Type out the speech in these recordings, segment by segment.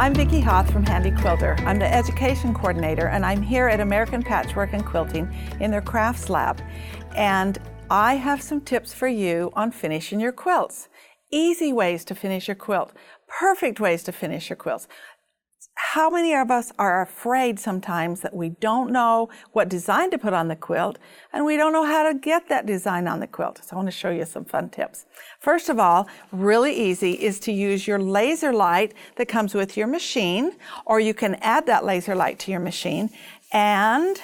I'm Vicki Hoth from Handy Quilter. I'm the education coordinator, and I'm here at American Patchwork and Quilting in their crafts lab. And I have some tips for you on finishing your quilts. Easy ways to finish your quilt, perfect ways to finish your quilts. How many of us are afraid sometimes that we don't know what design to put on the quilt and we don't know how to get that design on the quilt? So I want to show you some fun tips. First of all, really easy is to use your laser light that comes with your machine, or you can add that laser light to your machine and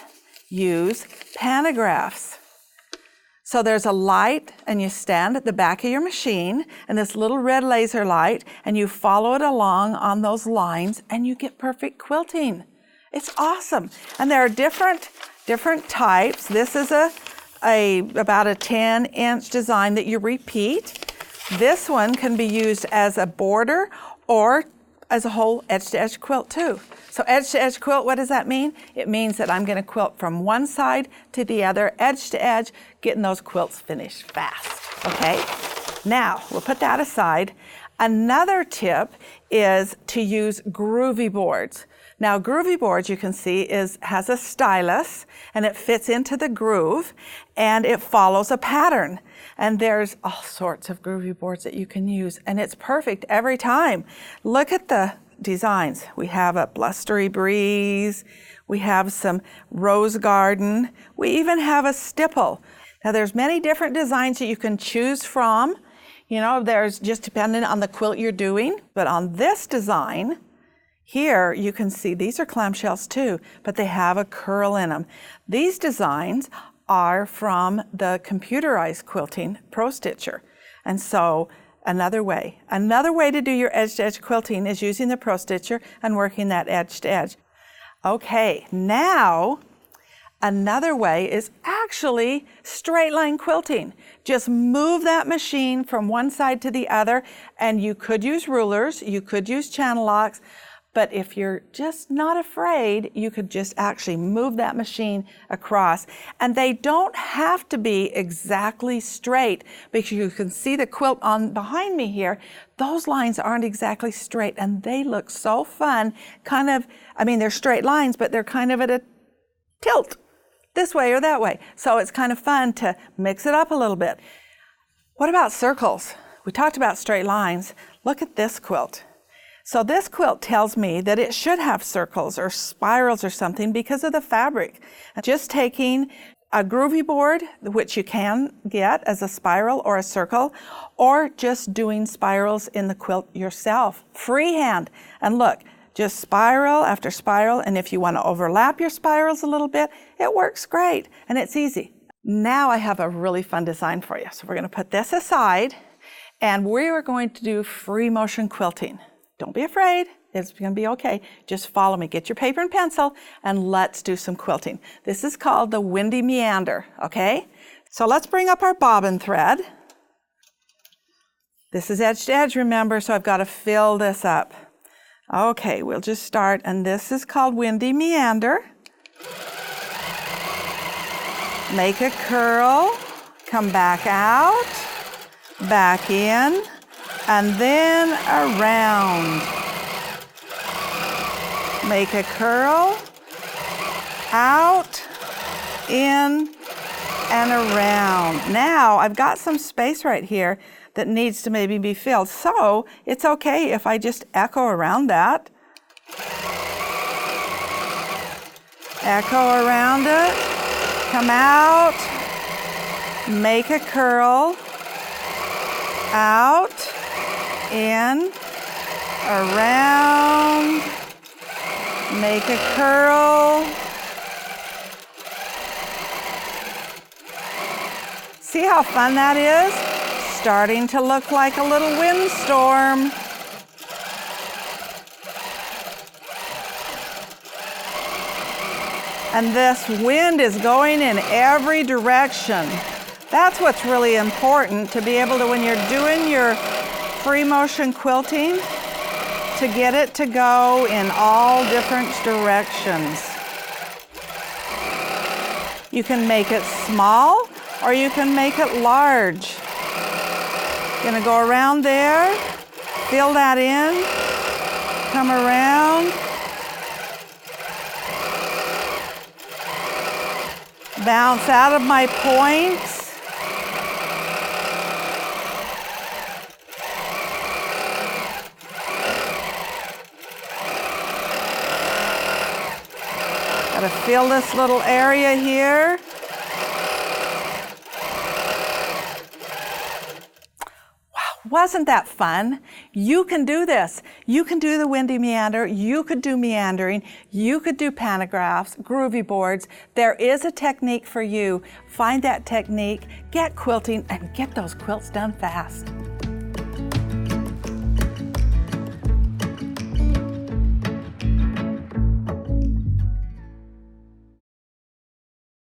use pantographs. So there's a light and you stand at the back of your machine and this little red laser light, and you follow it along on those lines and you get perfect quilting. It's awesome. And there are different types. This is about a 10-inch design that you repeat. This one can be used as a border or as a whole edge-to-edge quilt too. So edge-to-edge quilt, what does that mean? It means that I'm going to quilt from one side to the other, edge to edge, getting those quilts finished fast, okay? Now, we'll put that aside. Another tip is to use groovy boards. Now, groovy boards, you can see, has a stylus, and it fits into the groove, and it follows a pattern. And there's all sorts of groovy boards that you can use, and it's perfect every time. Look at the designs. We have a blustery breeze, we have some rose garden, we even have a stipple. Now there's many different designs that you can choose from. You know, there's just depending on the quilt you're doing, but on this design here you can see these are clamshells too, but they have a curl in them. These designs are from the computerized quilting Pro Stitcher. And so another way to do your edge-to-edge quilting is using the Pro Stitcher and working that edge-to-edge. Okay, now another way is actually straight line quilting. Just move that machine from one side to the other, and you could use rulers, you could use channel locks, but if you're just not afraid, you could just actually move that machine across. And they don't have to be exactly straight, because you can see the quilt on behind me here. Those lines aren't exactly straight, and they look so fun. Kind of, I mean, they're straight lines, but they're kind of at a tilt, this way or that way. So it's kind of fun to mix it up a little bit. What about circles? We talked about straight lines. Look at this quilt. So this quilt tells me that it should have circles or spirals or something because of the fabric. Just taking a groovy board, which you can get as a spiral or a circle, or just doing spirals in the quilt yourself, freehand. And look, just spiral after spiral, and if you want to overlap your spirals a little bit, it works great, and it's easy. Now I have a really fun design for you. So we're going to put this aside, and we are going to do free motion quilting. Don't be afraid, it's going to be okay. Just follow me. Get your paper and pencil, and let's do some quilting. This is called the windy meander, okay? So let's bring up our bobbin thread. This is edge to edge, remember, so I've got to fill this up. Okay, we'll just start, and this is called windy meander. Make a curl, come back out, back in, and then around. Make a curl, out, in, and around. Now, I've got some space right here that needs to maybe be filled, so it's okay if I just echo around that. Echo around it, come out, make a curl, out, in, around, make a curl. See how fun that is? Starting to look like a little windstorm. And this wind is going in every direction. That's what's really important, to be able to, when you're doing your free motion quilting, to get it to go in all different directions. You can make it small or you can make it large. Gonna go around there, fill that in, come around. Bounce out of my points. Gotta feel this little area here. Wasn't that fun? You can do this. You can do the windy meander. You could do meandering. You could do pantographs, groovy boards. There is a technique for you. Find that technique, get quilting, and get those quilts done fast.